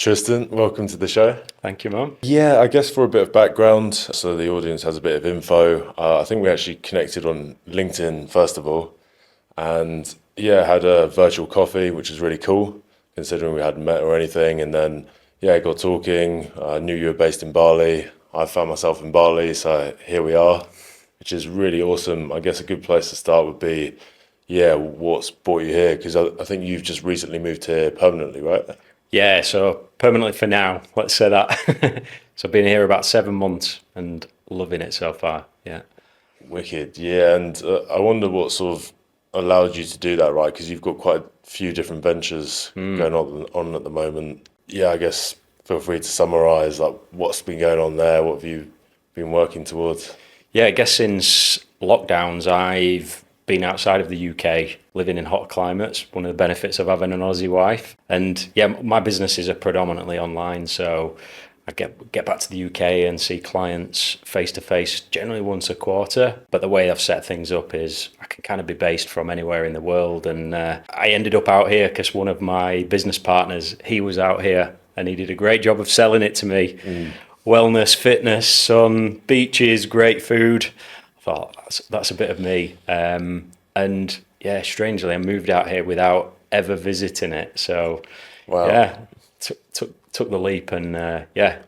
Tristan, welcome to the show. Thank you, Mum. Yeah, I guess for a bit of background, so the audience has a bit of info. I think we actually connected on LinkedIn first of all, and yeah, had a virtual coffee, which is really cool, considering we hadn't met or anything. And then yeah, got talking. I knew you were based in Bali. I found myself in Bali, so here we are, which is really awesome. I guess a good place to start would be, yeah, what's brought you here? Because I think you've just recently moved here permanently, right? Yeah, so permanently for now, let's say that. So I've been here about 7 months and loving it so far. Yeah. Wicked, yeah, and I wonder what sort of allowed you to do that, right? Because you've got quite a few different ventures going on at the moment. Yeah, I guess feel free to summarize like what's been going on there. What have you been working towards? Yeah, I guess since lockdowns, I've been outside of the UK, living in hot climates, one of the benefits of having an Aussie wife. And yeah, my businesses are predominantly online, so I get back to the UK and see clients face to face generally once a quarter. But the way I've set things up is I can kind of be based from anywhere in the world. And I ended up out here because one of my business partners, he was out here and he did a great job of selling it to me. Wellness, fitness, sun, beaches, great food. I thought that's a bit of me. And yeah, strangely, I moved out here without ever visiting it. So Wow. yeah, took the leap, and yeah,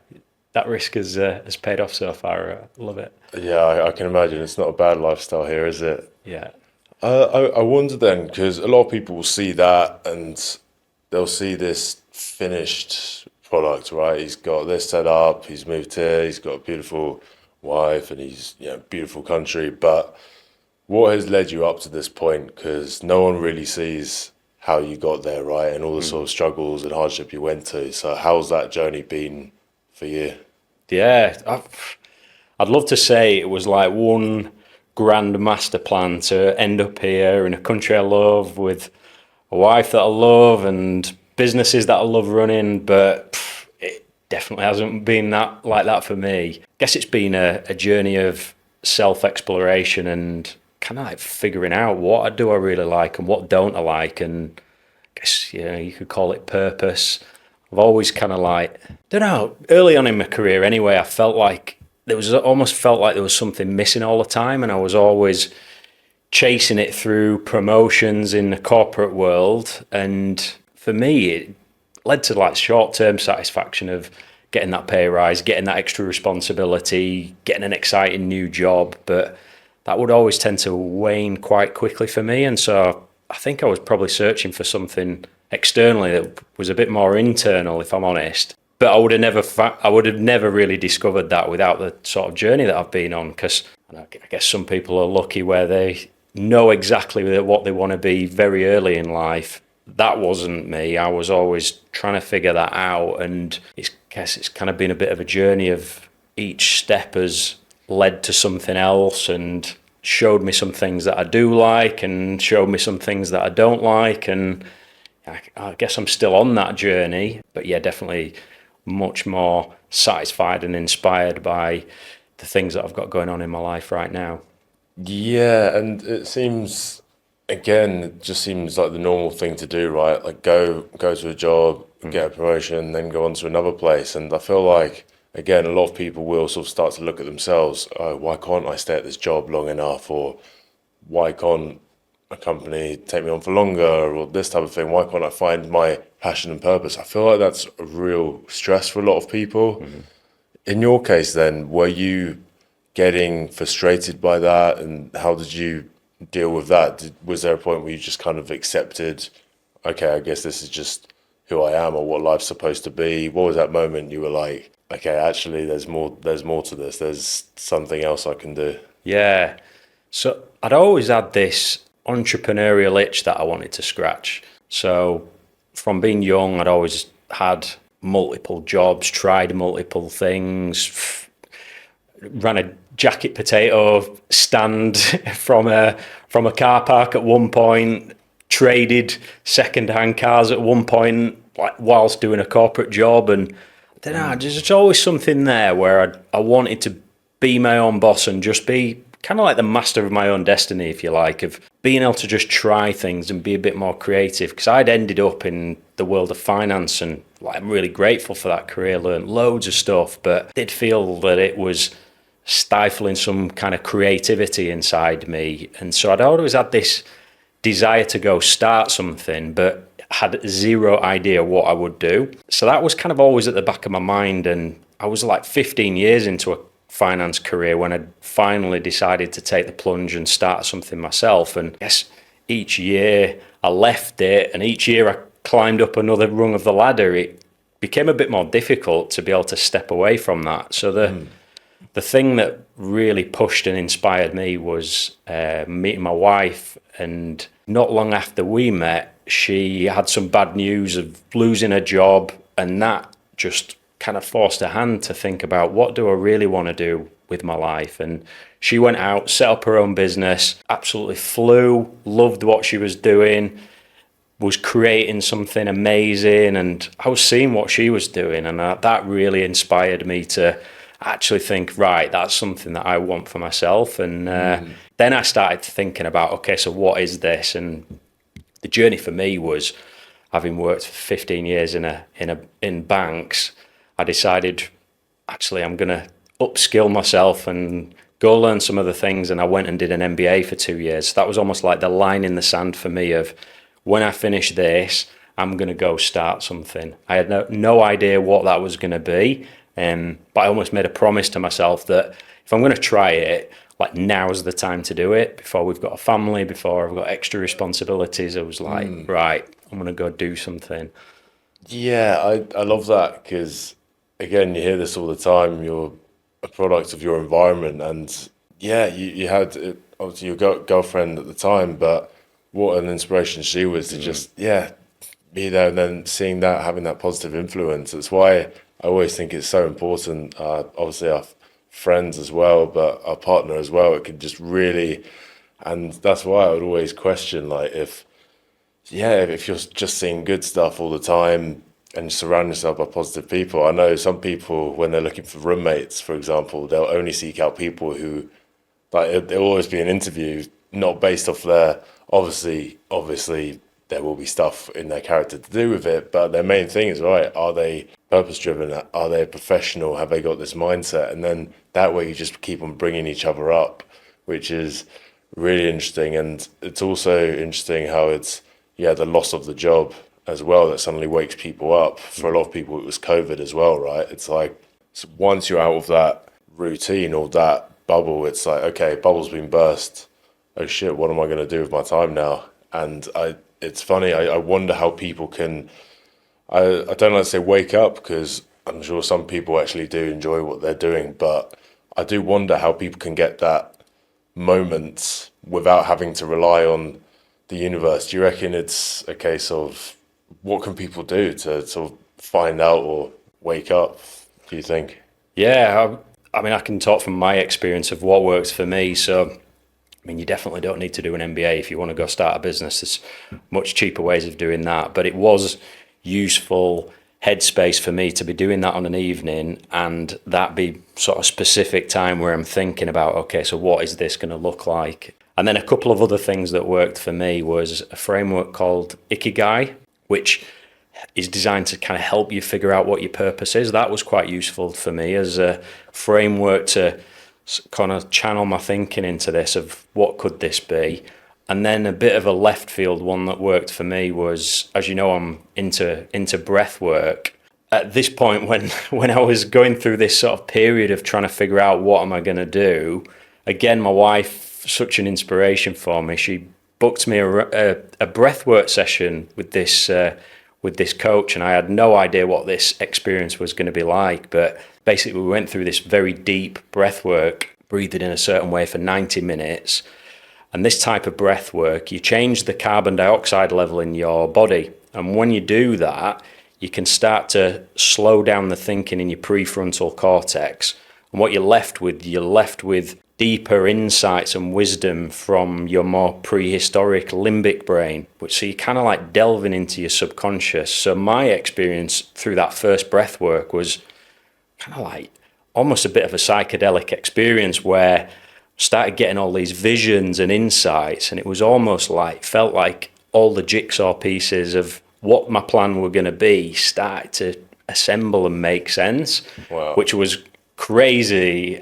that risk has paid off so far. I love it. Yeah, I can imagine it's not a bad lifestyle here, is it? Yeah. I wonder then, because a lot of people will see that and they'll see this finished product, right? He's got this set up, he's moved here, he's got a beautiful wife, and he's, beautiful country. But what has led you up to this point? Because no one really sees how you got there, right? And all the sort of struggles and hardship you went to. So how's that journey been for you? Yeah, I'd love to say it was like one grand master plan to end up here in a country I love with a wife that I love and businesses that I love running, but it definitely hasn't been that for me. I guess it's been a journey of self-exploration and kind of like figuring out what do I really like and what don't I like, and I guess you could call it purpose. I've always kind of like, don't know, early on in my career anyway, I felt like there was something missing all the time, and I was always chasing it through promotions in the corporate world. And for me, it led to like short-term satisfaction of getting that pay rise, getting that extra responsibility, getting an exciting new job, but that would always tend to wane quite quickly for me. And so I think I was probably searching for something externally that was a bit more internal, if I'm honest. But I would have never really discovered that without the sort of journey that I've been on. Because I guess some people are lucky where they know exactly what they want to be very early in life. That wasn't me. I was always trying to figure that out, and I guess it's kind of been a bit of a journey of each step has led to something else and showed me some things that I do like and showed me some things that I don't like. And I guess I'm still on that journey, but yeah, definitely much more satisfied and inspired by the things that I've got going on in my life right now. Yeah, and it just seems like the normal thing to do, right? Like go to a job, get a promotion, then go on to another place. And I feel like, again, a lot of people will sort of start to look at themselves. Oh, why can't I stay at this job long enough? Or why can't a company take me on for longer? Or this type of thing. Why can't I find my passion and purpose? I feel like that's a real stress for a lot of people. In your case then, were you getting frustrated by that? And how did you deal with that? Was there a point where you just kind of accepted, okay, I guess this is just who I am or what life's supposed to be? What was that moment you were like, okay, actually there's more to this. There's something else I can do. Yeah. So I'd always had this entrepreneurial itch that I wanted to scratch. So from being young, I'd always had multiple jobs, tried multiple things, ran a jacket potato stand from a car park at one point, traded second-hand cars at one point whilst doing a corporate job. And I don't know, there's always something there where I wanted to be my own boss and just be kind of like the master of my own destiny, if you like, of being able to just try things and be a bit more creative. Because I'd ended up in the world of finance and like, I'm really grateful for that career, learned loads of stuff, but did feel that it was stifling some kind of creativity inside me. And so I'd always had this desire to go start something, but had zero idea what I would do. So that was kind of always at the back of my mind. And I was like 15 years into a finance career when I finally decided to take the plunge and start something myself. And I guess each year I left it, and each year I climbed up another rung of the ladder, it became a bit more difficult to be able to step away from that. So the thing that really pushed and inspired me was meeting my wife. And not long after we met, she had some bad news of losing her job, and that just kind of forced her hand to think about, what do I really want to do with my life? And she went out, set up her own business, absolutely flew, loved what she was doing, was creating something amazing. And I was seeing what she was doing, and that really inspired me to actually think, right, that's something that I want for myself. And then I started thinking about, okay, so what is this? And the journey for me was, having worked for 15 years in banks, I decided, actually, I'm going to upskill myself and go learn some other things. And I went and did an MBA for 2 years. That was almost like the line in the sand for me of, when I finish this, I'm going to go start something. I had no idea what that was going to be. But I almost made a promise to myself that if I'm going to try it, like, now's the time to do it, before we've got a family, before I've got extra responsibilities. I was like, right, I'm going to go do something. Yeah, I love that because, again, you hear this all the time. You're a product of your environment, and yeah, you had obviously your girlfriend at the time, but what an inspiration she was to just be there, and then seeing that, having that positive influence. That's why I always think it's so important. Obviously, our friends as well, but our partner as well. It could just really, and that's why I would always question, like, if you're just seeing good stuff all the time and surround yourself by positive people. I know some people, when they're looking for roommates, for example, they'll only seek out people who, like, there'll always be an interview not based off their, obviously there will be stuff in their character to do with it, but their main thing is, right, are they purpose driven? Are they a professional? Have they got this mindset? And then that way you just keep on bringing each other up, which is really interesting. And it's also interesting how it's, the loss of the job as well, that suddenly wakes people up. For a lot of people, it was COVID as well, right? It's like, so once you're out of that routine or that bubble, it's like, okay, bubble's been burst. Oh shit, what am I going to do with my time now? And it's funny, I wonder how people can, I don't like to say wake up, because I'm sure some people actually do enjoy what they're doing, but I do wonder how people can get that moment without having to rely on the universe. Do you reckon it's a case of, what can people do to sort of find out or wake up, do you think? Yeah, I mean, I can talk from my experience of what works for me. So, I mean, you definitely don't need to do an MBA if you want to go start a business. There's much cheaper ways of doing that. But it was useful headspace for me to be doing that on an evening, and that be sort of specific time where I'm thinking about, okay, so what is this going to look like? And then a couple of other things that worked for me was a framework called Ikigai, which is designed to kind of help you figure out what your purpose is. That was quite useful for me as a framework to kind of channel my thinking into this of what could this be. And then a bit of a left field one that worked for me was, as you know, I'm into breath work. At this point, when I was going through this sort of period of trying to figure out what am I going to do, again, my wife, such an inspiration for me, she booked me a breathwork session with this coach, and I had no idea what this experience was going to be like. But basically, we went through this very deep breathwork, breathing in a certain way for 90 minutes. And this type of breath work, you change the carbon dioxide level in your body. And when you do that, you can start to slow down the thinking in your prefrontal cortex. And what you're left with deeper insights and wisdom from your more prehistoric limbic brain, which, so you're kind of like delving into your subconscious. So my experience through that first breath work was kind of like almost a bit of a psychedelic experience, where started getting all these visions and insights, and it was almost like, felt like all the jigsaw pieces of what my plan were going to be started to assemble and make sense, Wow. which was crazy,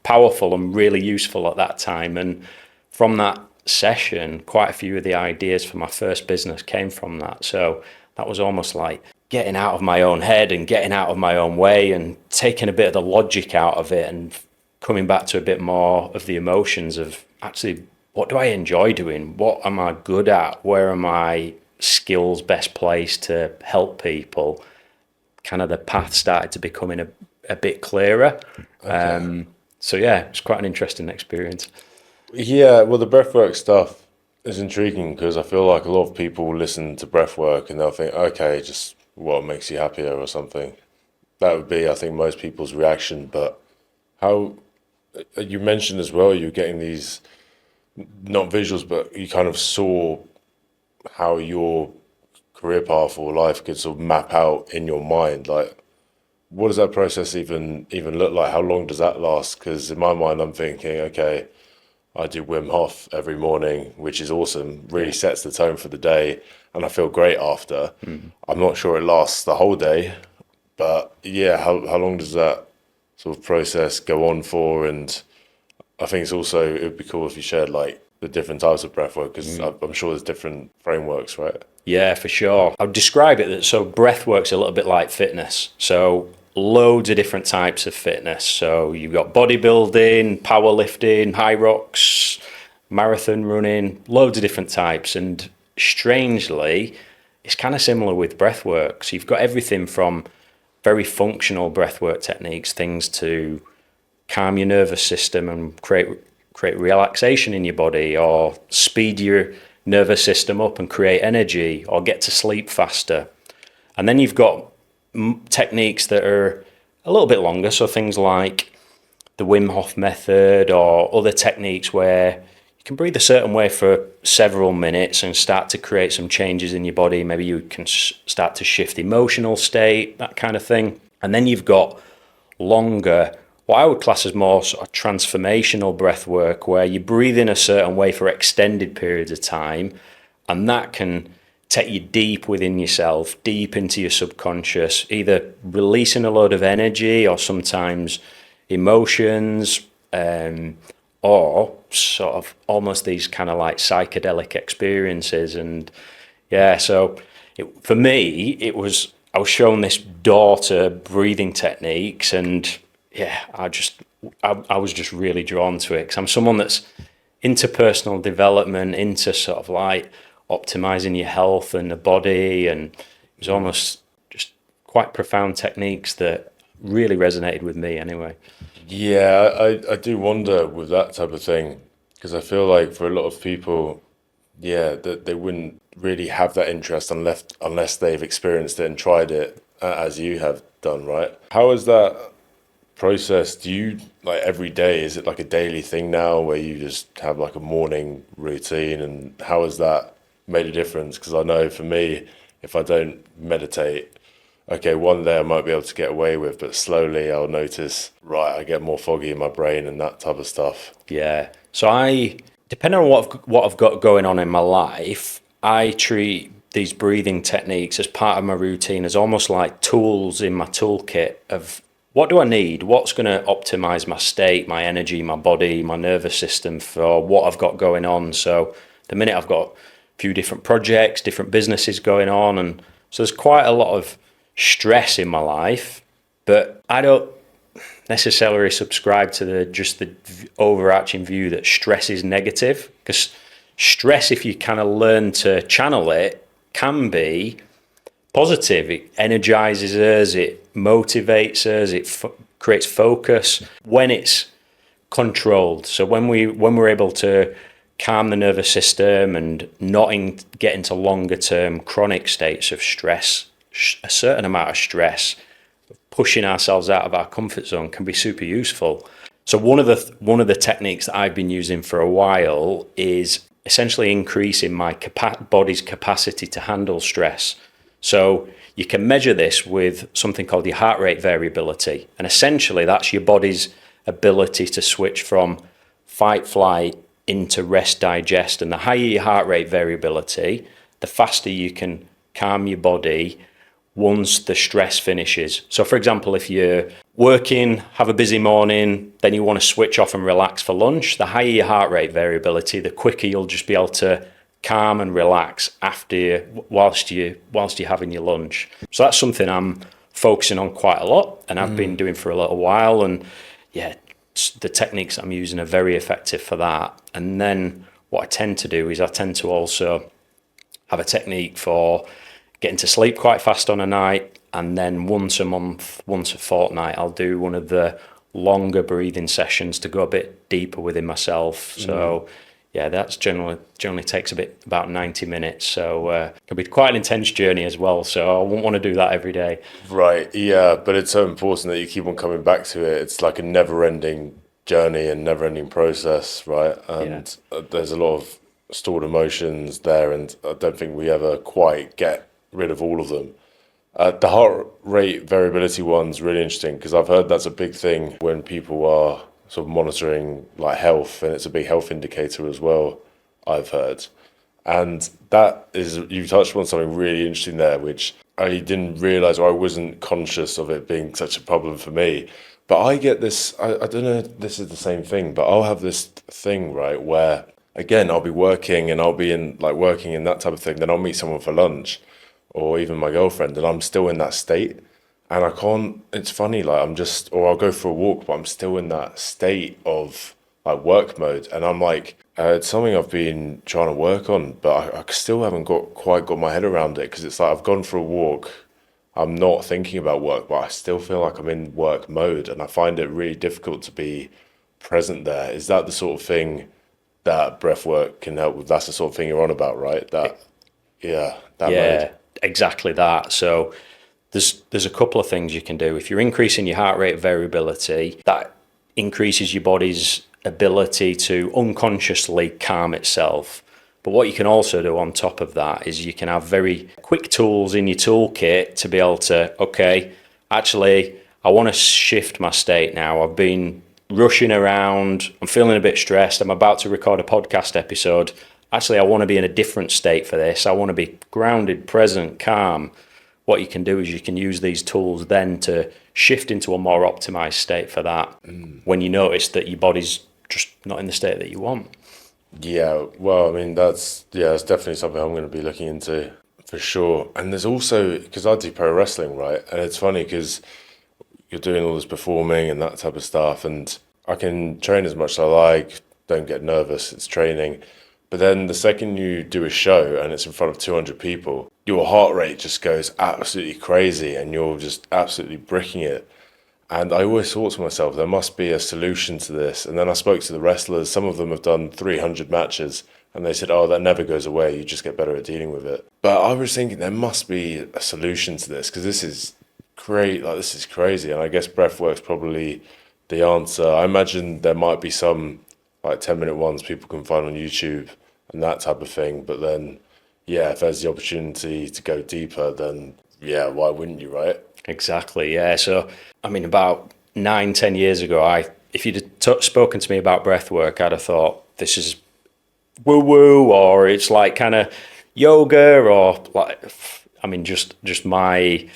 powerful and really useful at that time. And from that session, quite a few of the ideas for my first business came from that. So that was almost like getting out of my own head and getting out of my own way and taking a bit of the logic out of it and coming back to a bit more of the emotions of actually, what do I enjoy doing? What am I good at? Where are my skills best placed to help people? Kind of the path started to becoming a bit clearer. Okay. So yeah, it's quite an interesting experience. Yeah, well, the breathwork stuff is intriguing because I feel like a lot of people will listen to breathwork and they'll think, okay, just what makes you happier or something. That would be, I think, most people's reaction. But how you mentioned as well, you're getting these not visuals, but you kind of saw how your career path or life could sort of map out in your mind. Like, what does that process even look like? How long does that last? Because in my mind, I'm thinking, okay, I do Wim Hof every morning, which is awesome, really Yeah. sets the tone for the day, and I feel great after. I'm not sure it lasts the whole day, but yeah, how long does that sort of process go on for? And I think it's also, it would be cool if you shared like the different types of breath work, because I'm sure there's different frameworks, right? Yeah, for sure. I would describe it that so breath works a little bit like fitness. So loads of different types of fitness. So you've got bodybuilding, powerlifting, high rocks, marathon running, loads of different types. And strangely, it's kind of similar with breath work. So you've got everything from very functional breathwork techniques, things to calm your nervous system and create relaxation in your body, or speed your nervous system up and create energy, or get to sleep faster. And then you've got techniques that are a little bit longer, so things like the Wim Hof method or other techniques where you can breathe a certain way for several minutes and start to create some changes in your body. Maybe you can start to shift emotional state, that kind of thing. And then you've got longer, what I would class as more sort of transformational breath work, where you breathe in a certain way for extended periods of time, and that can take you deep within yourself, deep into your subconscious, either releasing a load of energy or sometimes emotions, or sort of almost these kind of like psychedelic experiences. And yeah, so for me, I was shown this door to breathing techniques, and yeah, I was just really drawn to it because I'm someone that's into personal development, into sort of like optimizing your health and the body, and it was almost just quite profound techniques that really resonated with me anyway. Yeah, I do wonder with that type of thing, because I feel like for a lot of people, yeah, that they wouldn't really have that interest unless they've experienced it and tried it as you have done, right? How is that process? Do you like every day? Is it like a daily thing now where you just have like a morning routine? And how has that made a difference? Because I know for me, if I don't meditate, okay, one day I might be able to get away with, but slowly I'll notice, right, I get more foggy in my brain and that type of stuff. Yeah. So depending on what I've got going on in my life, I treat these breathing techniques as part of my routine, as almost like tools in my toolkit of what do I need? What's going to optimize my state, my energy, my body, my nervous system for what I've got going on. So the minute I've got a few different projects, different businesses going on, and so there's quite a lot of stress in my life, but I don't necessarily subscribe to the overarching view that stress is negative, because stress, if you kind of learn to channel it, can be positive. It energizes us, it motivates us, it creates focus when it's controlled. So when we're able to calm the nervous system and not get into longer term chronic states of stress, a certain amount of stress, pushing ourselves out of our comfort zone can be super useful. So one of the techniques that I've been using for a while is essentially increasing my body's capacity to handle stress. So you can measure this with something called your heart rate variability, and essentially that's your body's ability to switch from fight flight into rest digest. And the higher your heart rate variability, the faster you can calm your body once the stress finishes. So for example, if you're working, have a busy morning, then you want to switch off and relax for lunch, the higher your heart rate variability, the quicker you'll just be able to calm and relax whilst you're having your lunch. So that's something I'm focusing on quite a lot, and I've been doing for a little while, and yeah, the techniques I'm using are very effective for that. And then what I tend to do is I tend to also have a technique for getting to sleep quite fast on a night, and then once a month, once a fortnight, I'll do one of the longer breathing sessions to go a bit deeper within myself. So yeah, that's generally takes about 90 minutes. So it can be quite an intense journey as well. So I wouldn't want to do that every day. Right, yeah, but it's so important that you keep on coming back to it. It's like a never-ending journey and never-ending process, right? And there's a lot of stored emotions there, and I don't think we ever quite get rid of all of them. The heart rate variability one's really interesting because I've heard that's a big thing when people are sort of monitoring like health, and it's a big health indicator as well, I've heard. And that is, you touched on something really interesting there, which I didn't realize, or I wasn't conscious of it being such a problem for me. But I get this, I don't know if this is the same thing, but I'll have this thing, right, where again, I'll be working and I'll be in like working in that type of thing. Then I'll meet someone for lunch or even my girlfriend, and I'm still in that state. And I can't, it's funny, like or I'll go for a walk, but I'm still in that state of like work mode. And I'm like, it's something I've been trying to work on, but I still haven't quite got my head around it, because it's like I've gone for a walk, I'm not thinking about work, but I still feel like I'm in work mode, and I find it really difficult to be present there. Is that the sort of thing that breathwork can help with? That's the sort of thing you're on about, right? That mode. Exactly that. So there's a couple of things you can do. If you're increasing your heart rate variability, that increases your body's ability to unconsciously calm itself. But what you can also do on top of that is you can have very quick tools in your toolkit to be able to, okay, actually, I want to shift my state now. I've been rushing around, I'm feeling a bit stressed, I'm about to record a podcast episode. Actually, I want to be in a different state for this. I want to be grounded, present, calm. What you can do is you can use these tools then to shift into a more optimized state for that when you notice that your body's just not in the state that you want. Yeah, well, I mean, that's definitely something I'm going to be looking into for sure. And there's also, because I do pro wrestling, right? And it's funny because you're doing all this performing and that type of stuff, and I can train as much as I like, don't get nervous, it's training. But then the second you do a show and it's in front of 200 people, your heart rate just goes absolutely crazy and you're just absolutely bricking it. And I always thought to myself, there must be a solution to this. And then I spoke to the wrestlers. Some of them have done 300 matches, and they said, oh, that never goes away. You just get better at dealing with it. But I was thinking there must be a solution to this, because this is great. Like, this is crazy. And I guess breathwork's probably the answer. I imagine there might be some like 10-minute ones people can find on YouTube and that type of thing. But then, yeah, if there's the opportunity to go deeper, then yeah, why wouldn't you, right? Exactly, yeah. So, I mean, about 9-10 years ago, if you'd have spoken to me about breathwork, I'd have thought this is woo-woo, or it's like kind of yoga, or like, I mean, just my,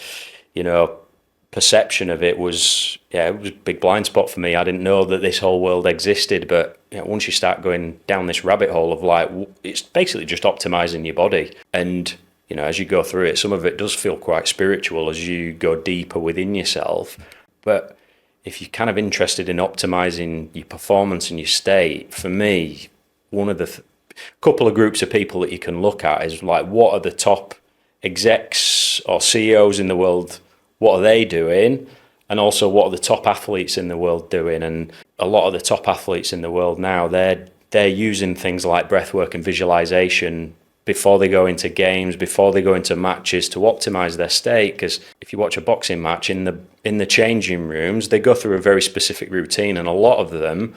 perception of it was, it was a big blind spot for me. I didn't know that this whole world existed, but once you start going down this rabbit hole of like, it's basically just optimizing your body. And as you go through it, some of it does feel quite spiritual as you go deeper within yourself. But if you're kind of interested in optimizing your performance and your state, for me, one of the couple of groups of people that you can look at is like, what are the top execs or CEOs in the world? What are they doing? And also, what are the top athletes in the world doing? And a lot of the top athletes in the world now, they're using things like breathwork and visualization before they go into games, before they go into matches, to optimize their state. Because if you watch a boxing match in the changing rooms, they go through a very specific routine, and a lot of them,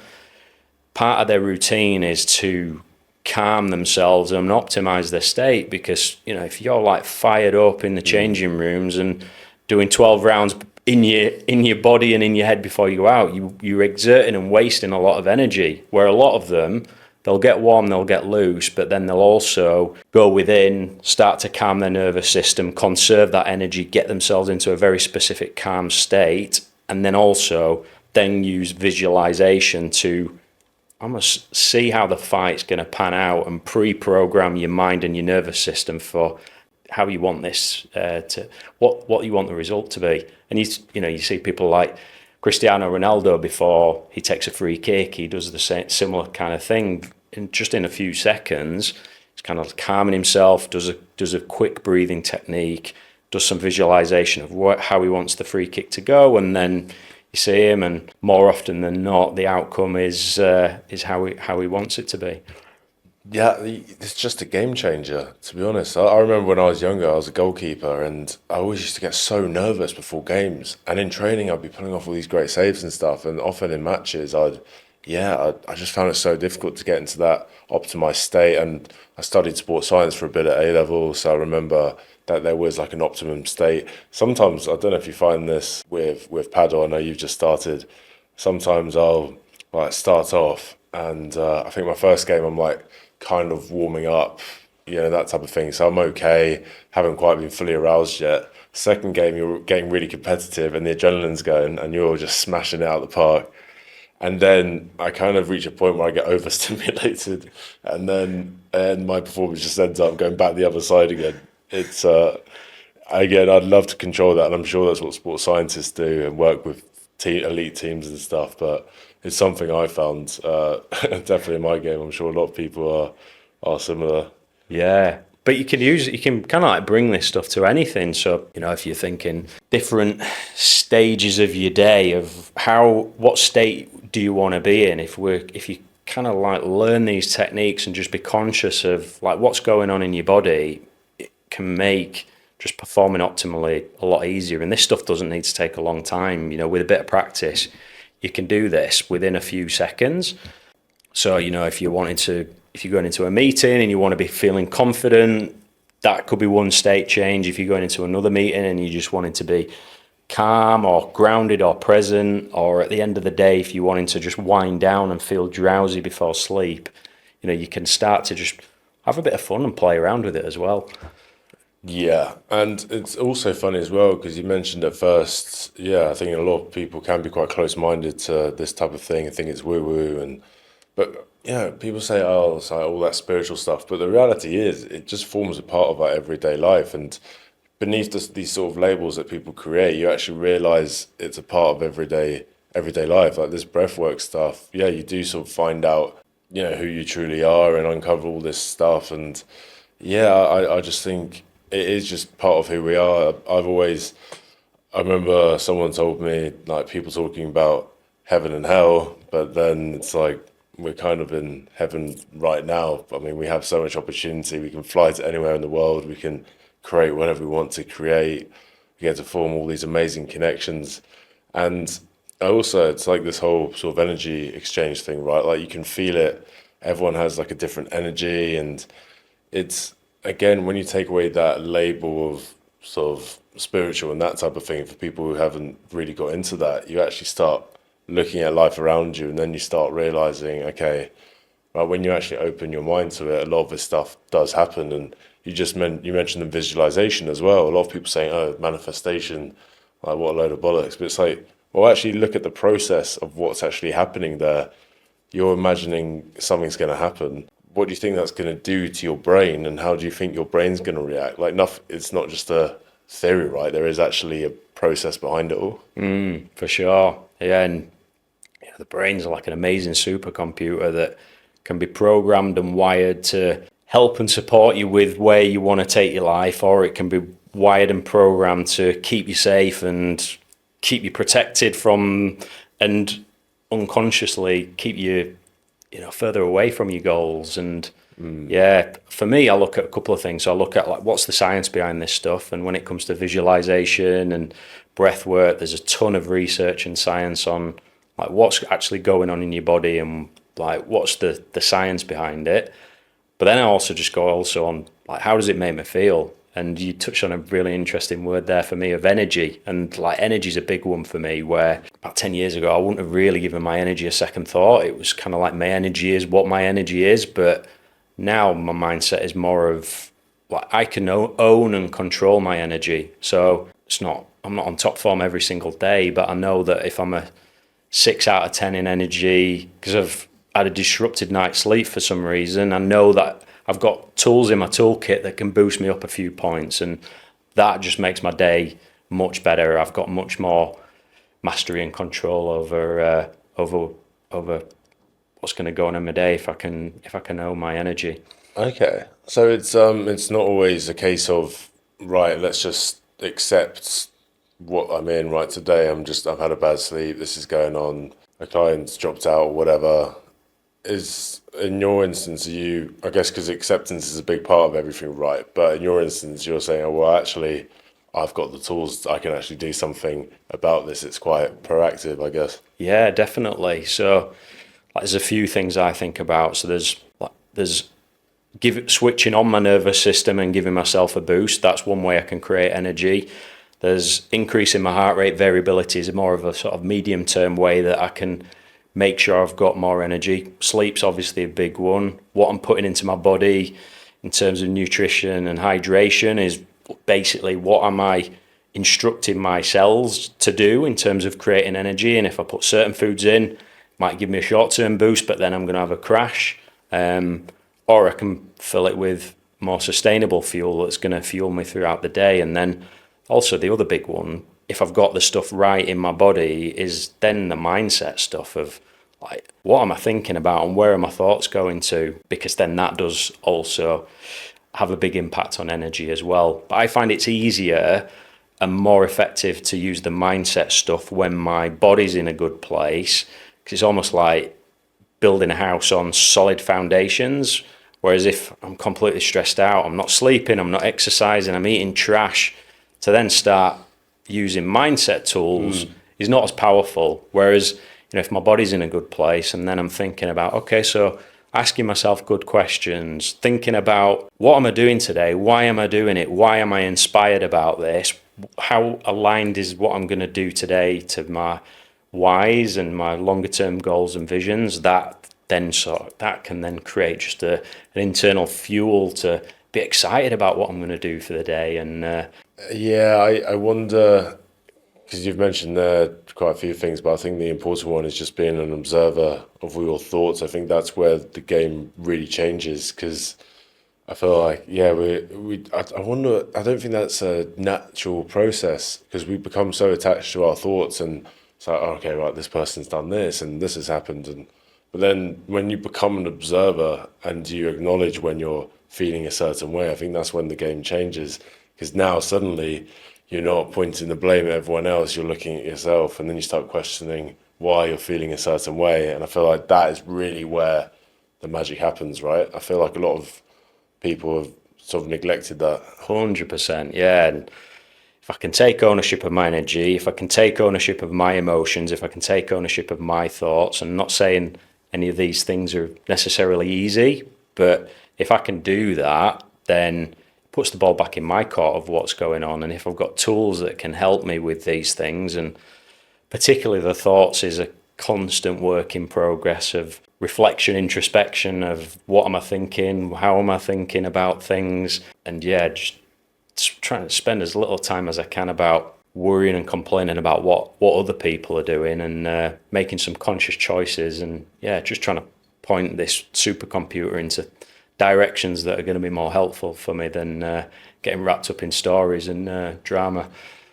part of their routine is to calm themselves and optimize their state. Because if you're like fired up in the changing rooms and doing 12 rounds in your body and in your head before you go out, you're exerting and wasting a lot of energy. Where a lot of them, they'll get warm, they'll get loose, but then they'll also go within, start to calm their nervous system, conserve that energy, get themselves into a very specific calm state, and then also then use visualization to almost see how the fight's going to pan out and pre-program your mind and your nervous system for how you want this to what you want the result to be. And you see people like Cristiano Ronaldo, before he takes a free kick, he does the same similar kind of thing. In a few seconds, he's kind of calming himself, does a quick breathing technique, does some visualization of how he wants the free kick to go, and then you see him, and more often than not, the outcome is how he wants it to be. Yeah, it's just a game changer, to be honest. I remember when I was younger, I was a goalkeeper, and I always used to get so nervous before games. And in training, I'd be pulling off all these great saves and stuff. And often in matches, I just found it so difficult to get into that optimized state. And I studied sports science for a bit at A level, so I remember that there was like an optimum state. Sometimes, I don't know if you find this with paddle, I know you've just started. Sometimes I'll like start off, and I think my first game, I'm like kind of warming up, that type of thing. So I'm okay, haven't quite been fully aroused yet. Second game, you're getting really competitive and the adrenaline's going and you're just smashing it out of the park. And then I kind of reach a point where I get overstimulated, and my performance just ends up going back the other side again. It's again, I'd love to control that, and I'm sure that's what sports scientists do and work with elite teams and stuff. But it's something I found definitely in my game. I'm sure a lot of people are similar. Yeah. But you can kind of like bring this stuff to anything. So, if you're thinking different stages of your day, of what state do you want to be in? If you kind of like learn these techniques and just be conscious of like what's going on in your body, it can make just performing optimally a lot easier. And this stuff doesn't need to take a long time. With a bit of practice, you can do this within a few seconds. So, if you're going into a meeting and you want to be feeling confident, that could be one state change. If you're going into another meeting and you just wanting to be calm or grounded or present, or at the end of the day, if you're wanting to just wind down and feel drowsy before sleep, you can start to just have a bit of fun and play around with it as well. Yeah, and it's also funny as well because you mentioned at first, I think a lot of people can be quite close-minded to this type of thing and think it's woo-woo, but people say, oh, it's like all that spiritual stuff, but the reality is it just forms a part of our everyday life, and beneath these sort of labels that people create, you actually realize it's a part of everyday life. Like this breathwork stuff, you do sort of find out, who you truly are and uncover all this stuff, and I just think it is just part of who we are. I remember someone told me, like, people talking about heaven and hell, but then it's like we're kind of in heaven right now. I mean, we have so much opportunity. We can fly to anywhere in the world. We can create whatever we want to create. We get to form all these amazing connections. And also, it's like this whole sort of energy exchange thing, right? Like you can feel it. Everyone has like a different energy, and it's, again, when you take away that label of sort of spiritual and that type of thing for people who haven't really got into that, you actually start looking at life around you, and then you start realizing, okay, right, when you actually open your mind to it, a lot of this stuff does happen. And you mentioned the visualization as well. A lot of people saying, oh, manifestation, like what a load of bollocks. But it's like, well, actually look at the process of what's actually happening there. You're imagining something's going to happen. What do you think that's going to do to your brain, and how do you think your brain's going to react? Like, it's not just a theory, right? There is actually a process behind it all. For sure. Yeah, and the brain's like an amazing supercomputer that can be programmed and wired to help and support you with where you want to take your life, or it can be wired and programmed to keep you safe and keep you protected from, and unconsciously keep you further away from your goals. And for me, I look at a couple of things. So I look at like what's the science behind this stuff, and when it comes to visualization and breath work, there's a ton of research and science on like what's actually going on in your body and like what's the science behind it. But then I also just go on like, how does it make me feel? And you touched on a really interesting word there for me of energy. And like energy is a big one for me, where about 10 years ago, I wouldn't have really given my energy a second thought. It was kind of like my energy is what my energy is. But now my mindset is more of like I can own and control my energy. So I'm not on top form every single day, but I know that if I'm a 6 out of 10 in energy because I've had a disrupted night's sleep for some reason, I know that I've got tools in my toolkit that can boost me up a few points, and that just makes my day much better. I've got much more mastery and control over what's going to go on in my day if I can own my energy. Okay, so it's not always a case of right, let's just accept what I'm in right today. I've had a bad sleep. This is going on. A client's dropped out or whatever. Is in your instance, I guess because acceptance is a big part of everything, right? But in your instance, you're saying, oh, well, actually, I've got the tools. I can actually do something about this. It's quite proactive, I guess. Yeah, definitely. So like, there's a few things I think about. So there's switching on my nervous system and giving myself a boost. That's one way I can create energy. There's increasing my heart rate variability is more of a sort of medium term way that I can make sure I've got more energy. Sleep's obviously a big one. What I'm putting into my body in terms of nutrition and hydration is basically what am I instructing my cells to do in terms of creating energy. And if I put certain foods in, it might give me a short-term boost, but then I'm going to have a crash. Or I can fill it with more sustainable fuel that's going to fuel me throughout the day. And then also the other big one, if I've got the stuff right in my body, is then the mindset stuff of like, what am I thinking about and where are my thoughts going to? Because then that does also have a big impact on energy as well. But I find it's easier and more effective to use the mindset stuff when my body's in a good place, because it's almost like building a house on solid foundations. Whereas if I'm completely stressed out, I'm not sleeping, I'm not exercising, I'm eating trash, to then start using mindset tools is not as powerful. Whereas, if my body's in a good place and then I'm thinking about, okay, so asking myself good questions, thinking about what am I doing today? Why am I doing it? Why am I inspired about this? How aligned is what I'm going to do today to my whys and my longer term goals and visions? That can then create just an internal fuel to be excited about what I'm going to do for the day. And Yeah, I wonder, because you've mentioned there quite a few things, but I think the important one is just being an observer of all your thoughts. I think that's where the game really changes, because I feel like, yeah, I wonder, I don't think that's a natural process, because we become so attached to our thoughts, and it's like, oh, okay, right, this person's done this and this has happened. But then when you become an observer and you acknowledge when you're feeling a certain way, I think that's when the game changes, because now suddenly you're not pointing the blame at everyone else, you're looking at yourself, and then you start questioning why you're feeling a certain way. And I feel like that is really where the magic happens, right? I feel like a lot of people have sort of neglected that. 100%, yeah. And if I can take ownership of my energy, if I can take ownership of my emotions, if I can take ownership of my thoughts, and not saying any of these things are necessarily easy, but if I can do that, then it puts the ball back in my court of what's going on. And if I've got tools that can help me with these things, and particularly the thoughts is a constant work in progress of reflection, introspection of what am I thinking, how am I thinking about things, and yeah, just trying to spend as little time as I can about worrying and complaining about what other people are doing, and making some conscious choices, and yeah, just trying to point this supercomputer into directions that are going to be more helpful for me than getting wrapped up in stories and drama.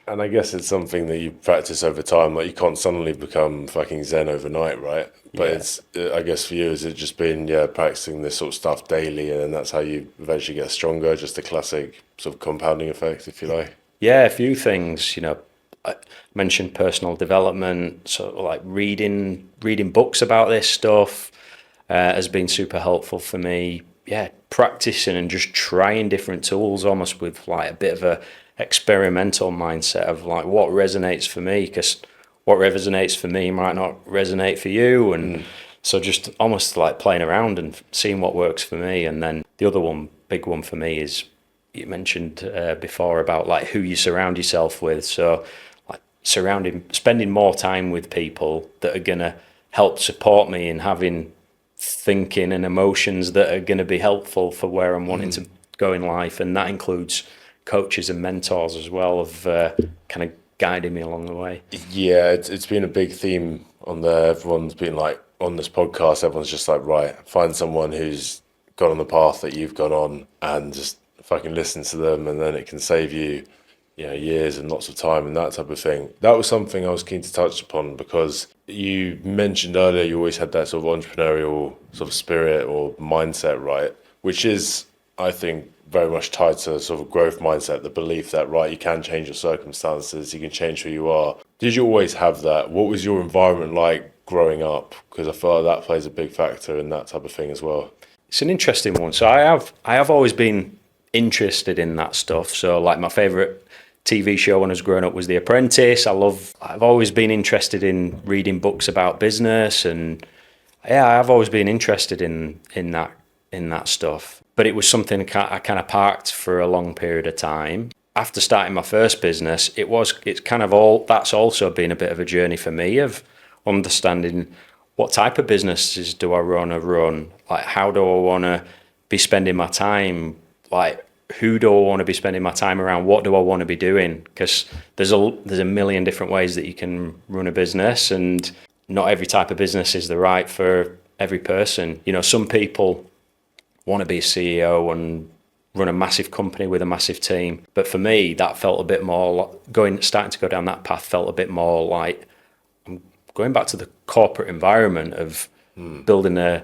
And I guess it's something that you practice over time. Like, you can't suddenly become fucking Zen overnight, right? But Yeah. it's, I guess for you, has it just been, yeah, practicing this sort of stuff daily, and then that's how you eventually get stronger, just a classic sort of compounding effect, if you like? Yeah, a few things, I mentioned personal development, so like reading books about this stuff has been super helpful for me. Yeah, practicing and just trying different tools, almost with like a bit of a experimental mindset of like what resonates for me, because what resonates for me might not resonate for you, and so just almost like playing around and seeing what works for me. And then the other one, big one for me, is you mentioned before about like who you surround yourself with. So like spending more time with people that are going to help support me in having thinking and emotions that are going to be helpful for where I'm wanting to go in life. And that includes coaches and mentors as well of kind of guiding me along the way. Yeah, it's been a big theme on there. Everyone's been like on this podcast. Everyone's just like, right, find someone who's gone on the path that you've gone on, and just fucking listen to them, and then it can save you, years and lots of time and that type of thing. That was something I was keen to touch upon because you mentioned earlier you always had that sort of entrepreneurial sort of spirit or mindset, right? Which is, I think, very much tied to sort of growth mindset, the belief that, right, you can change your circumstances, you can change who you are. Did you always have that? What was your environment like growing up? Because I feel like that plays a big factor in that type of thing as well. It's an interesting one. So I have always been interested in that stuff. So like my favorite TV show when I was growing up was The Apprentice. I've always been interested in reading books about business, and yeah, I've always been interested in that stuff. But it was something I kind of parked for a long period of time. After starting my first business, that's also been a bit of a journey for me of understanding what type of businesses do I want to run? Like, how do I want to be spending my time? Like, who do I want to be spending my time around? What do I want to be doing? Because there's a million different ways that you can run a business, and not every type of business is the right for every person. Some people want to be a CEO and run a massive company with a massive team. But for me, that felt a bit more starting to go down that path felt a bit more like I'm going back to the corporate environment of building a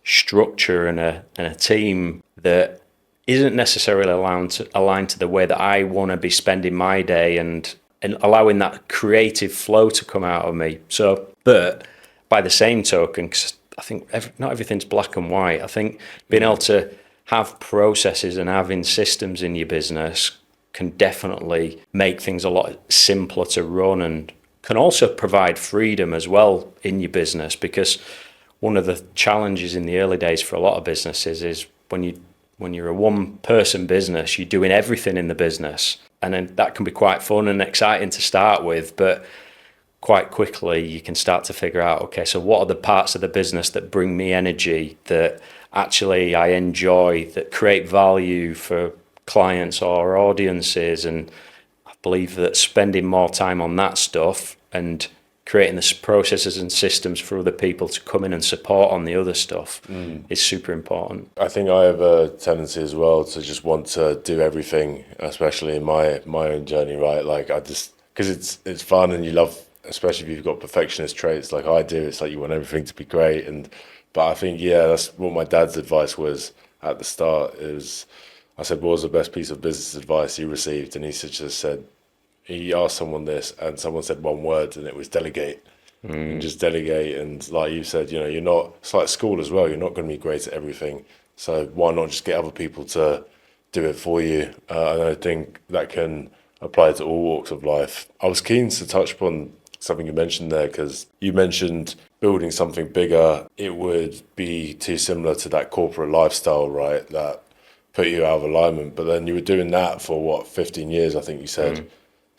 structure and a team that isn't necessarily aligned to the way that I want to be spending my day, and allowing that creative flow to come out of me. So, but by the same token, 'cause I think not everything's black and white. I think being able to have processes and having systems in your business can definitely make things a lot simpler to run, and can also provide freedom as well in your business. Because one of the challenges in the early days for a lot of businesses is when you're a one-person business, you're doing everything in the business, and then that can be quite fun and exciting to start with, but quite quickly you can start to figure out, okay, so what are the parts of the business that bring me energy, that actually I enjoy, that create value for clients or audiences? And I believe that spending more time on that stuff and creating the processes and systems for other people to come in and support on the other stuff is super important. I think I have a tendency as well to just want to do everything, especially in my own journey, right? Like because it's fun and you love, especially if you've got perfectionist traits like I do. It's like you want everything to be great, but I think that's what my dad's advice was at the start. I said, what was the best piece of business advice you received? And he just said, he asked someone this, and someone said one word, and it was delegate. And just delegate. And like you said, you're not, it's like school as well, you're not going to be great at everything, so why not just get other people to do it for you? And I think that can apply to all walks of life. I was keen to touch upon something you mentioned there, because you mentioned building something bigger, it would be too similar to that corporate lifestyle, right, that put you out of alignment. But then you were doing that for 15 years, I think you said.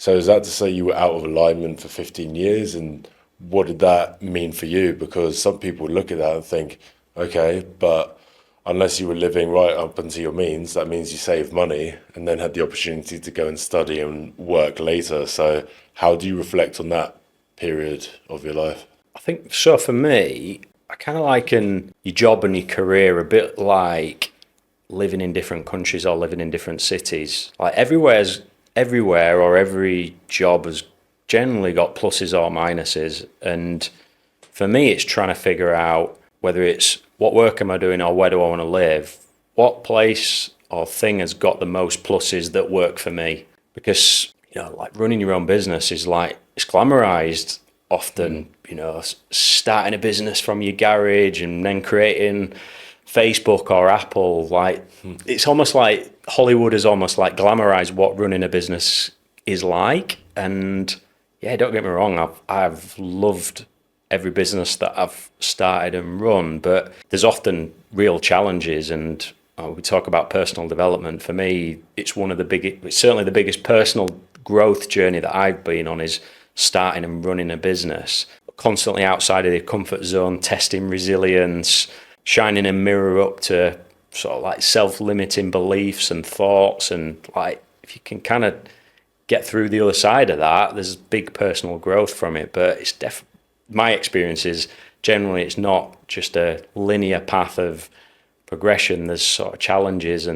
So is that to say you were out of alignment for 15 years? And what did that mean for you? Because some people look at that and think, okay, but unless you were living right up unto your means, that means you saved money and then had the opportunity to go and study and work later. So how do you reflect on that period of your life? I think so. For me, I kind of liken your job and your career a bit like living in different countries or living in different cities. Like everywhere or every job has generally got pluses or minuses. And for me, it's trying to figure out whether it's what work am I doing or where do I want to live? What place or thing has got the most pluses that work for me? Because, like running your own business is like, it's glamorized often, starting a business from your garage and then creating Facebook or Apple. Like, it's almost like Hollywood has almost like glamorized what running a business is like. And yeah, don't get me wrong, I've loved every business that I've started and run, but there's often real challenges, and we talk about personal development. For me, it's it's certainly the biggest personal growth journey that I've been on is starting and running a business, constantly outside of the comfort zone, testing resilience, shining a mirror up to sort of like self-limiting beliefs and thoughts. And like, if you can kind of get through the other side of that, there's big personal growth from it. But it's my experience is generally it's not just a linear path of progression. There's sort of challenges,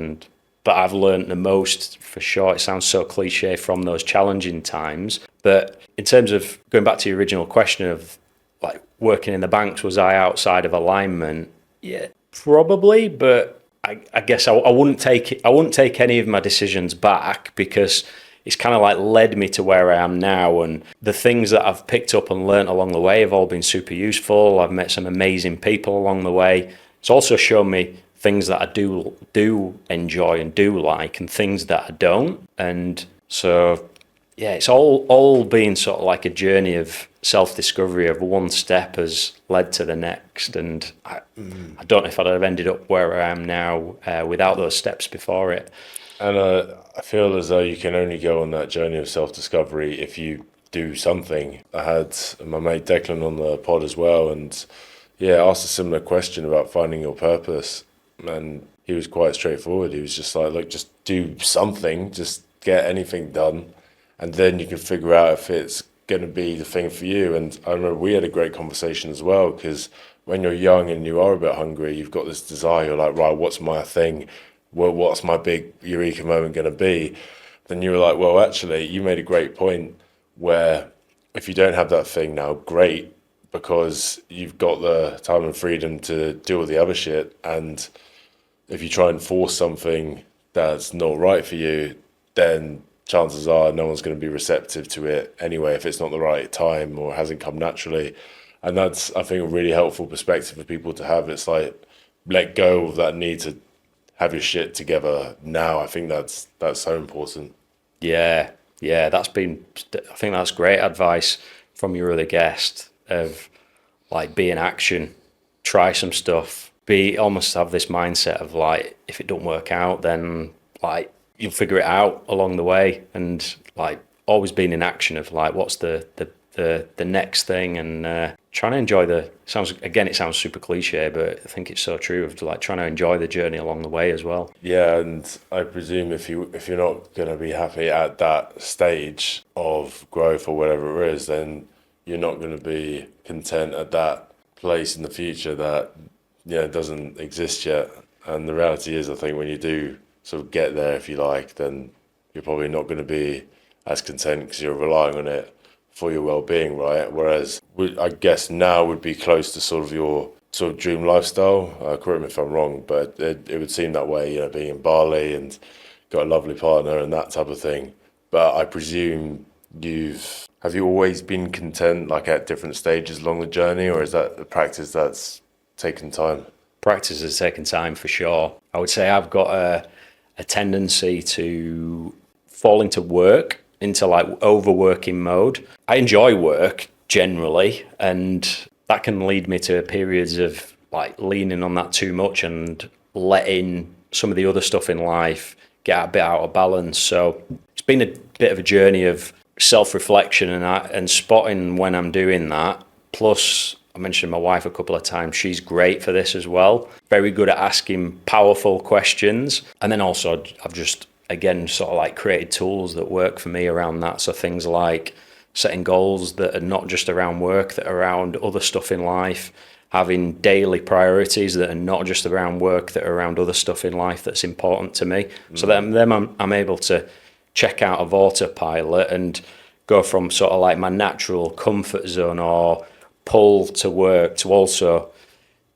but I've learned the most for sure. It sounds so cliche from those challenging times. But in terms of going back to your original question of like working in the banks, was I outside of alignment? Yeah, probably. But I guess I wouldn't take it. I wouldn't take any of my decisions back, because it's kind of like led me to where I am now. And the things that I've picked up and learnt along the way have all been super useful. I've met some amazing people along the way. It's also shown me things that I do enjoy and do like, and things that I don't. And so, yeah, it's all been sort of like a journey of self-discovery, of one step has led to the next. And I don't know if I'd have ended up where I am now without those steps before it. And I feel as though you can only go on that journey of self-discovery if you do something. I had my mate Declan on the pod as well, and yeah, asked a similar question about finding your purpose. And he was quite straightforward. He was just like, look, just do something, just get anything done, and then you can figure out if it's going to be the thing for you. And I remember we had a great conversation as well, because when you're young and you are a bit hungry, you've got this desire, you're like, right, what's my thing? Well, what's my big eureka moment going to be? Then you were like, well, actually, you made a great point where if you don't have that thing now, great, because you've got the time and freedom to do all the other shit. And if you try and force something that's not right for you, then chances are no one's going to be receptive to it anyway if it's not the right time or hasn't come naturally. And that's, I think, a really helpful perspective for people to have. It's like, let go of that need to have your shit together now. I think that's so important. Yeah, I think that's great advice from your other guest of like, be in action, try some stuff, almost have this mindset of like, if it don't work out, then like you'll figure it out along the way. And like always being in action of like, what's the next thing, and trying to enjoy it sounds super cliche, but I think it's so true, of like trying to enjoy the journey along the way as well. Yeah, and I presume if you're not going to be happy at that stage of growth or whatever it is, then you're not going to be content at that place in the future that doesn't exist yet. And the reality is, I think when you do sort of get there, if you like, then you're probably not going to be as content because you're relying on it for your well-being, right? Whereas I guess now would be close to sort of your sort of dream lifestyle. Correct me if I'm wrong, but it would seem that way, being in Bali and got a lovely partner and that type of thing. But I presume have you always been content, like at different stages along the journey, or is that a practice that's taken time? Practice has taken time for sure. I would say I've got a tendency to fall into like overworking mode. I enjoy work generally, and that can lead me to periods of like leaning on that too much and letting some of the other stuff in life get a bit out of balance. So it's been a bit of a journey of self-reflection and spotting when I'm doing that. Plus, I mentioned my wife a couple of times. She's great for this as well. Very good at asking powerful questions. And then also I've just, again, sort of like created tools that work for me around that. So things like setting goals that are not just around work, that are around other stuff in life, having daily priorities that are not just around work, that are around other stuff in life that's important to me. So then I'm able to check out of autopilot and go from sort of like my natural comfort zone or pull to work to also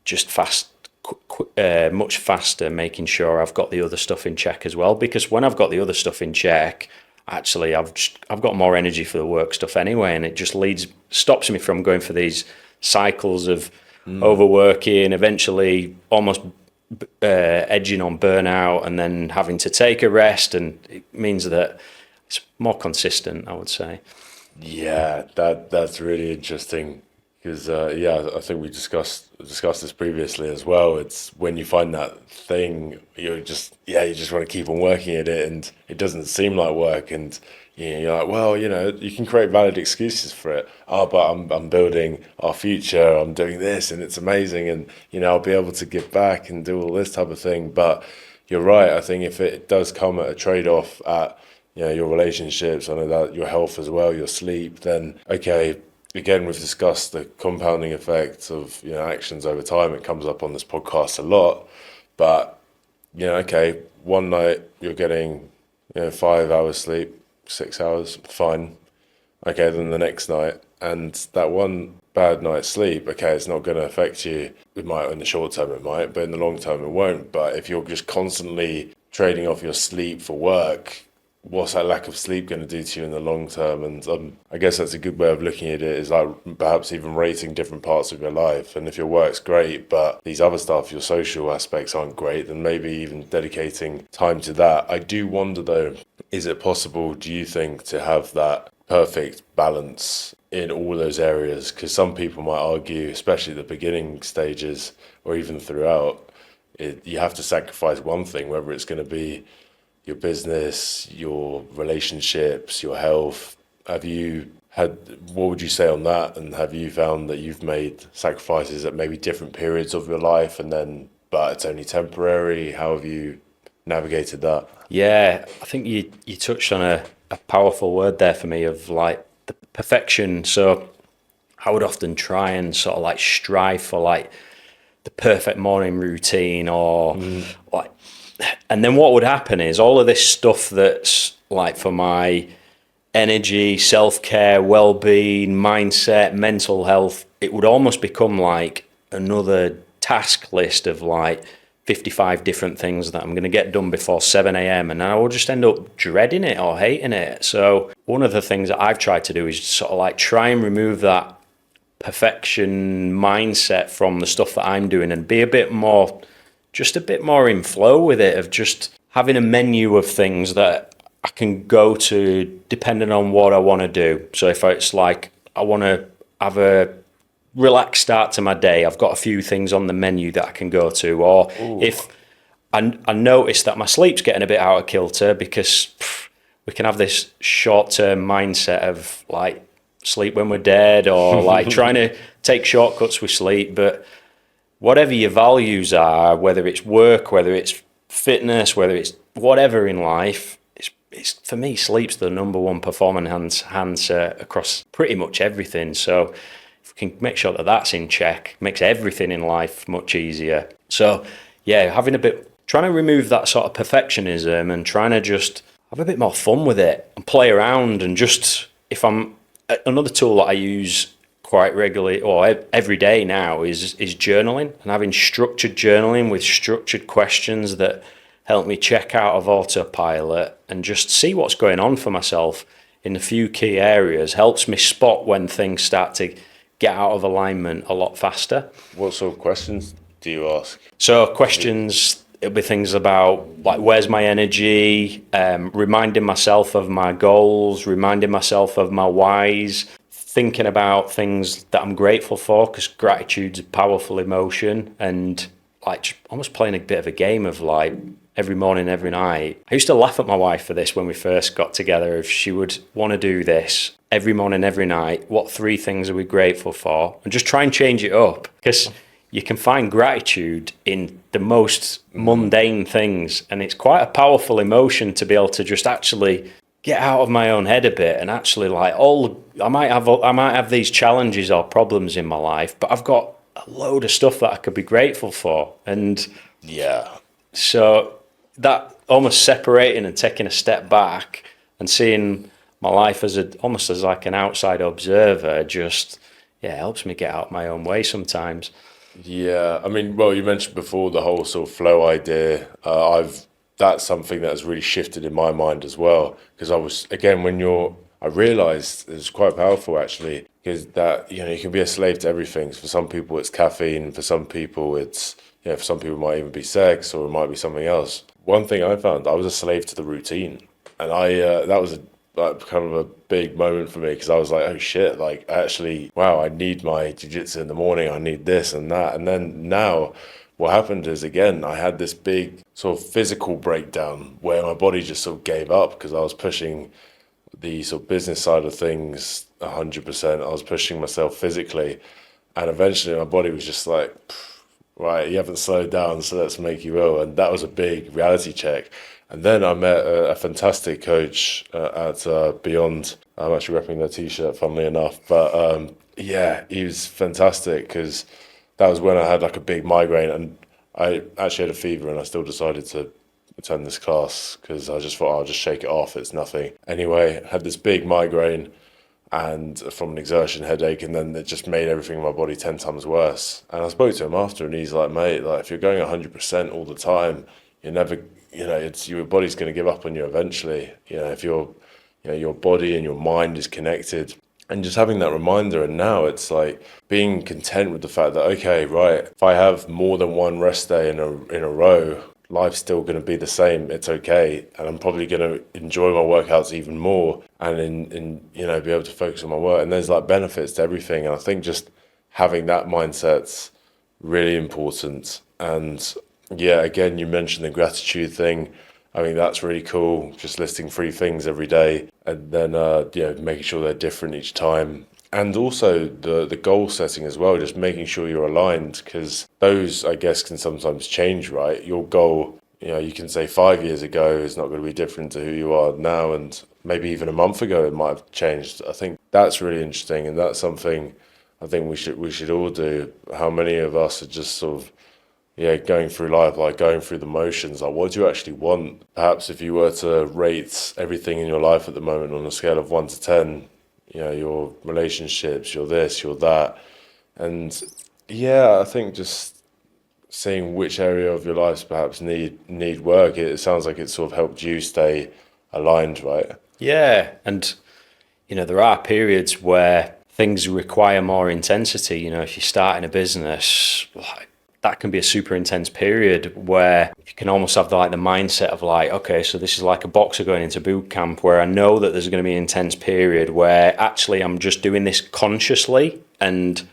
just much faster, making sure I've got the other stuff in check as well. Because when I've got the other stuff in check, actually I've got more energy for the work stuff anyway, and it just stops me from going for these cycles of overworking, eventually almost edging on burnout, and then having to take a rest. And it means that it's more consistent, I would say. Yeah, that's really interesting, Because yeah, I think we discussed this previously as well. It's when you find that thing, you just want to keep on working at it, and it doesn't seem like work, and you're like, well, you can create valid excuses for it. Oh, but I'm building our future. I'm doing this, and it's amazing, and I'll be able to give back and do all this type of thing. But you're right. I think if it does come at a trade-off at your relationships, I know that your health as well, your sleep, then okay. Again, we've discussed the compounding effects of actions over time. It comes up on this podcast a lot, but okay, one night you're getting 5 hours sleep, 6 hours, fine. Okay, then the next night, and that one bad night's sleep, okay, it's not going to affect you. It might in the short term, it might, but in the long term, it won't. But if you're just constantly trading off your sleep for work, what's that lack of sleep going to do to you in the long term? And I guess that's a good way of looking at it, is like perhaps even rating different parts of your life. And if your work's great, but these other stuff, your social aspects aren't great, then maybe even dedicating time to that. I do wonder though, is it possible, do you think, to have that perfect balance in all those areas? Because some people might argue, especially the beginning stages or even throughout, you have to sacrifice one thing, whether it's going to be your business, your relationships, your health. What would you say on that? And have you found that you've made sacrifices at maybe different periods of your life, but it's only temporary? How have you navigated that? Yeah, I think you touched on a powerful word there for me of like the perfection. So I would often try and sort of like strive for like the perfect morning routine or like, and then what would happen is all of this stuff that's like for my energy, self-care, well-being, mindset, mental health, it would almost become like another task list of like 55 different things that I'm going to get done before 7 a.m. and I will just end up dreading it or hating it. So one of the things that I've tried to do is sort of like try and remove that perfection mindset from the stuff that I'm doing and be a bit more in flow with it, of just having a menu of things that I can go to depending on what I want to do. So if it's like I want to have a relaxed start to my day, I've got a few things on the menu that I can go to. Or if I notice that my sleep's getting a bit out of kilter, because we can have this short-term mindset of like sleep when we're dead, or like trying to take shortcuts with sleep. But whatever your values are, whether it's work, whether it's fitness, whether it's whatever in life, it's for me, sleep's the number one performance enhancer across pretty much everything. So if we can make sure that that's in check, makes everything in life much easier. So yeah, trying to remove that sort of perfectionism and trying to just have a bit more fun with it and play around. And just, another tool that I use quite regularly or every day now is journaling, and having structured journaling with structured questions that help me check out of autopilot and just see what's going on for myself in a few key areas. Helps me spot when things start to get out of alignment a lot faster. What sort of questions do you ask? So questions, it'll be things about like, where's my energy, reminding myself of my goals, reminding myself of my whys, thinking about things that I'm grateful for, because gratitude's a powerful emotion, and like almost playing a bit of a game of like every morning, every night. I used to laugh at my wife for this when we first got together. If she would want to do this every morning, every night, what 3 things are we grateful for? And just try and change it up, because you can find gratitude in the most mundane things, and it's quite a powerful emotion to be able to just actually get out of my own head a bit and actually like I might have these challenges or problems in my life, but I've got a load of stuff that I could be grateful for. And Yeah. so that almost separating and taking a step back and seeing my life almost as like an outside observer just helps me get out my own way sometimes. Yeah, I mean, well, you mentioned before the whole sort of flow idea. That's something that has really shifted in my mind as well. Because I realized it was quite powerful actually. Because that you can be a slave to everything. For some people, it's caffeine. For some people, for some people, it might even be sex, or it might be something else. One thing I found, I was a slave to the routine, and like kind of a big moment for me because I was like, oh shit, like actually, wow, I need my jiu-jitsu in the morning, I need this and that. And then now what happened is, again, I had this big sort of physical breakdown where my body just sort of gave up because I was pushing the sort of business side of things 100%. I was pushing myself physically, and eventually my body was just like, right, you haven't slowed down, so let's make you ill. And that was a big reality check. And then I met a fantastic coach at Beyond. I'm actually repping their t-shirt, funnily enough. But yeah, he was fantastic because that was when I had like a big migraine, and I actually had a fever, and I still decided to attend this class because I just thought I'll just shake it off. It's nothing. Anyway, I had this big migraine and from an exertion headache, and then it just made everything in my body 10 times worse. And I spoke to him after, and he's like, mate, like if you're going 100% all the time, you're never, it's your body's going to give up on you eventually. If your body and your mind is connected, and just having that reminder. And now it's like being content with the fact that, okay, right, if I have more than one rest day in a row, life's still going to be the same. It's okay, and I'm probably going to enjoy my workouts even more, and in be able to focus on my work. And there's like benefits to everything, and I think just having that mindset's really important. And yeah, again, you mentioned the gratitude thing. I mean, that's really cool. Just listing 3 things every day, and then making sure they're different each time. And also the goal setting as well, just making sure you're aligned, because those, I guess, can sometimes change, right? Your goal, you can say 5 years ago is not going to be different to who you are now, and maybe even a month ago it might have changed. I think that's really interesting, and that's something I think we should all do. How many of us are just sort of going through life, like going through the motions, like what do you actually want? Perhaps if you were to rate everything in your life at the moment on a scale of 1 to 10, your relationships, your this, your that. And yeah, I think just seeing which area of your lives perhaps need work, it sounds like it sort of helped you stay aligned, right? Yeah, and there are periods where things require more intensity. If you start in a business, that can be a super intense period where you can almost have the mindset of like, okay, so this is like a boxer going into boot camp, where I know that there's going to be an intense period where actually I'm just doing this consciously, and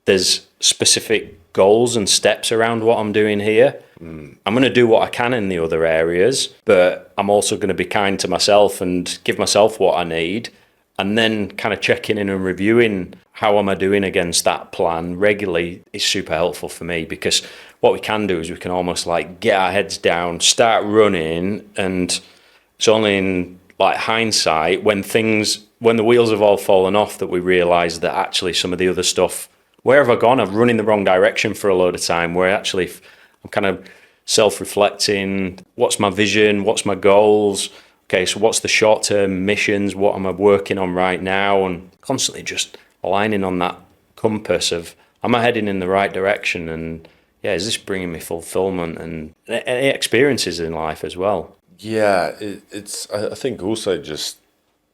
there's specific goals and steps around what I'm doing here. I'm going to do what I can in the other areas, but I'm also going to be kind to myself and give myself what I need, and then kind of checking in and reviewing how am I doing against that plan regularly is super helpful for me, because what we can do is we can almost like get our heads down, start running, and it's only in like hindsight when the wheels have all fallen off that we realise that actually some of the other stuff, where have I gone? I've run in the wrong direction for a load of time, where actually I'm kind of self-reflecting, what's my vision, what's my goals, okay, so what's the short-term missions, what am I working on right now, and constantly just aligning on that compass of, am I heading in the right direction, and is this bringing me fulfillment and experiences in life as well? Yeah, it's I think also just,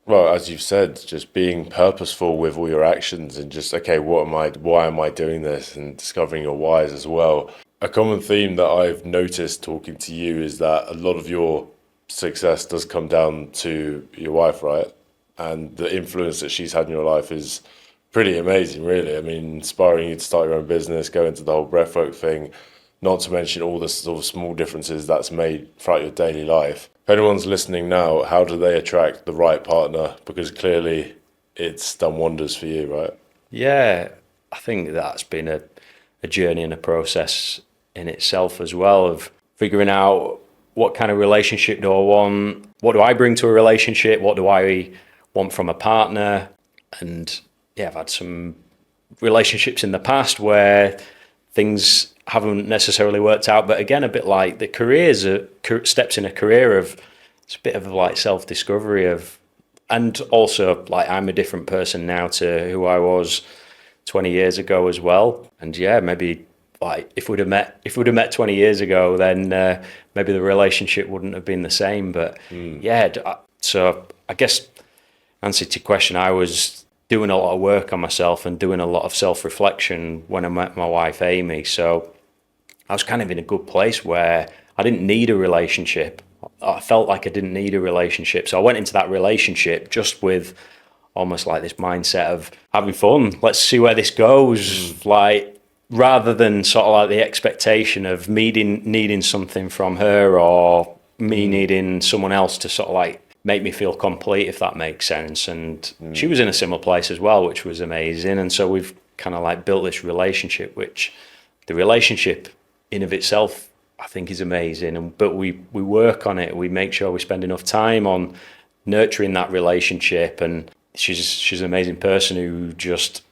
well, as you've said, just being purposeful with all your actions, and just, okay, why am I doing this, and discovering your whys as well. A common theme that I've noticed talking to you is that a lot of your success does come down to your wife, right? And the influence that she's had in your life is pretty amazing, really. I mean, inspiring you to start your own business, go into the whole breathwork thing, not to mention all the sort of small differences that's made throughout your daily life. If anyone's listening now, how do they attract the right partner? Because clearly it's done wonders for you, right? Yeah, I think that's been a journey and a process in itself as well, of figuring out what kind of relationship do I want, what do I bring to a relationship, what do I want from a partner. And I've had some relationships in the past where things haven't necessarily worked out, but again, a bit like the careers, steps in a career of, it's a bit of like self-discovery of, and also like I'm a different person now to who I was 20 years ago as well. And maybe like if we'd have met 20 years ago, then maybe the relationship wouldn't have been the same. But so I guess answer to your question, I was doing a lot of work on myself and doing a lot of self-reflection when I met my wife Amy. So I was kind of in a good place where I didn't need a relationship. I felt like I didn't need a relationship. So I went into that relationship just with almost like this mindset of having fun. Let's see where this goes. Like, rather than sort of like the expectation of me needing something from her, or me needing someone else to sort of like make me feel complete, if that makes sense. And she was in a similar place as well, which was amazing. And so we've kind of like built this relationship, which the relationship in of itself, I think, is amazing. But we work on it. We make sure we spend enough time on nurturing that relationship. And she's an amazing person who just,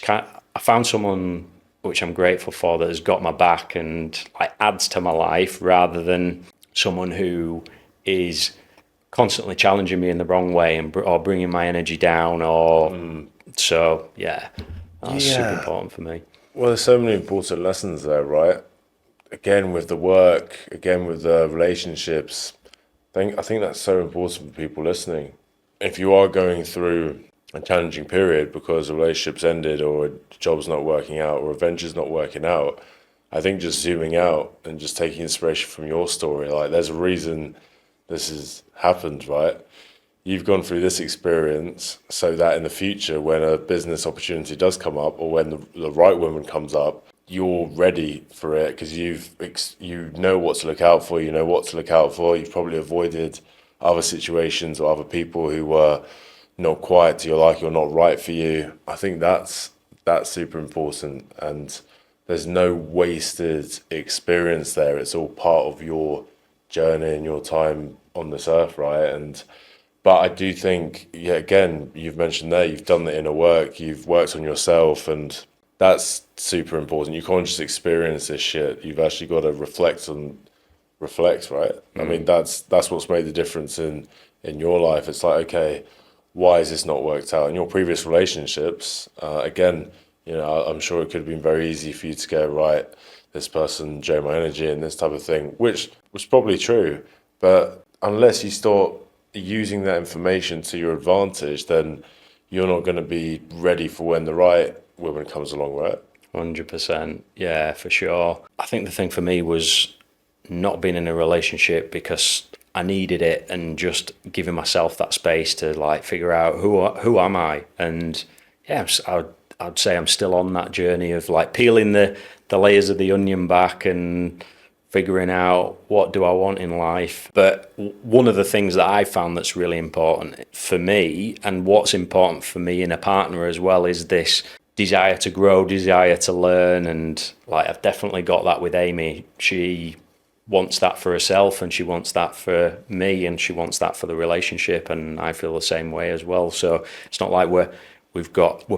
I found someone which I'm grateful for, that has got my back and like adds to my life, rather than someone who is constantly challenging me in the wrong way or bringing my energy down. Or so that's super important for me. Well, there's so many important lessons there, right? Again, with the work, again with the relationships. I think that's so important for people listening. If you are going through a challenging period because a relationship's ended, or a job's not working out, or a venture's not working out, I think just zooming out and just taking inspiration from your story, like there's a reason this has happened, right? You've gone through this experience so that in the future, when a business opportunity does come up, or when the right woman comes up, you're ready for it, because you know what to look out for. You know what to look out for. You've probably avoided other situations or other people who were not quite to your liking or not right for you. I think that's super important, and there's no wasted experience there. It's all part of your journey and your time on this earth, right? But I do think, again, you've mentioned there, you've done the inner work, you've worked on yourself, and that's super important. You can't just experience this shit. You've actually got to reflect, right? I mean, that's what's made the difference in your life. It's like, okay, why has this not worked out? In your previous relationships, again, I'm sure it could have been very easy for you to go, right, this person drained my energy and this type of thing, which was probably true. But unless you start using that information to your advantage, then you're not going to be ready for when the right woman comes along, right? 100%. Yeah, for sure. I think the thing for me was not being in a relationship because I needed it, and just giving myself that space to like figure out who am I. And yeah, I'd say I'm still on that journey of like peeling the layers of the onion back and figuring out what do I want in life. But one of the things that I found that's really important for me, and what's important for me in a partner as well, is this desire to grow, desire to learn. And like, I've definitely got that with Amy. She wants that for herself, and she wants that for me, and she wants that for the relationship, and I feel the same way as well. So it's not like we're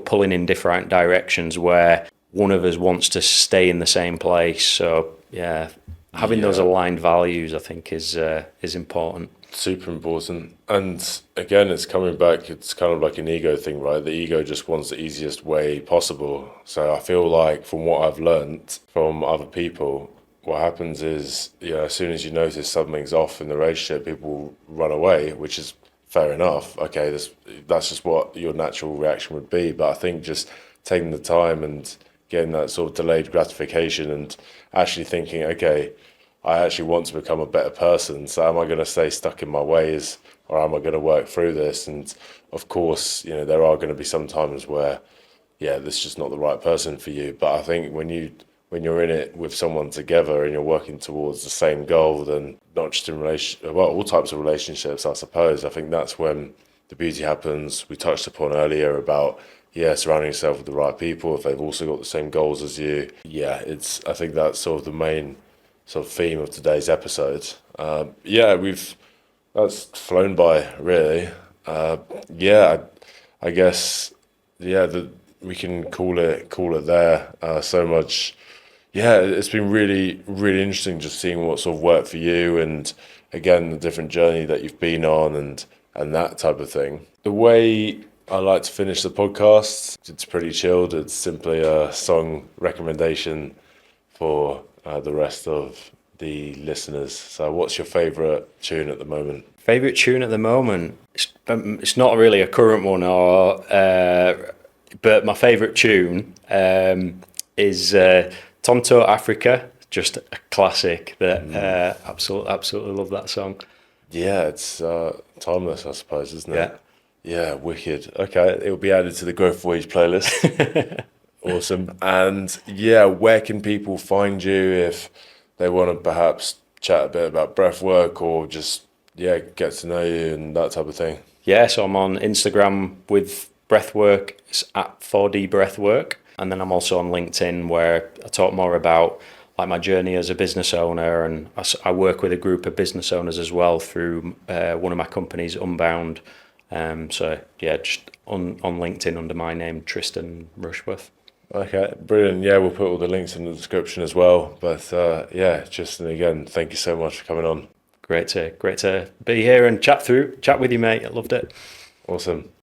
pulling in different directions where one of us wants to stay in the same place. So yeah, having those aligned values, I think, is important. Super important. And again, it's coming back, it's kind of like an ego thing, right? The ego just wants the easiest way possible. So I feel like, from what I've learnt from other people, what happens is, as soon as you notice something's off in the relationship, people run away, which is fair enough. Okay, that's just what your natural reaction would be. But I think just taking the time and getting that sort of delayed gratification, and actually thinking, okay, I actually want to become a better person. So am I going to stay stuck in my ways, or am I going to work through this? And of course, there are going to be some times where, this is just not the right person for you. But I think when you're in it with someone together and you're working towards the same goal, then not just in all types of relationships, I suppose, I think that's when the beauty happens. We touched upon earlier about, surrounding yourself with the right people, if they've also got the same goals as you. I think that's sort of the main sort of theme of today's episode. That's flown by, really. I guess, we can call it there. So much. It's been really, really interesting just seeing what sort of worked for you, and again, the different journey that you've been on, and that type of thing. The way I like to finish the podcast, it's pretty chilled. It's simply a song recommendation for the rest of the listeners. So what's your favourite tune at the moment? Favourite tune at the moment? It's not really a current one, but my favourite tune is Tonto Africa, just a classic that absolutely love that song. Yeah, it's timeless, I suppose, isn't Yeah. it? Yeah, wicked. Okay, it will be added to the Growth Voyage playlist. Awesome. And yeah, where can people find you if they want to perhaps chat a bit about breath work or just, yeah, get to know you and that type of thing? Yeah, so I'm on Instagram with Breathwork. It's at 4D Breathwork. And then I'm also on LinkedIn where I talk more about like my journey as a business owner. And I work with a group of business owners as well through one of my companies, Unbound. So yeah, just on LinkedIn under my name, Tristan Rushworth. Okay, brilliant. Yeah, we'll put all the links in the description as well. But yeah, just and again, thank you so much for coming on. Great to be here and chat with you, mate. I loved it. Awesome.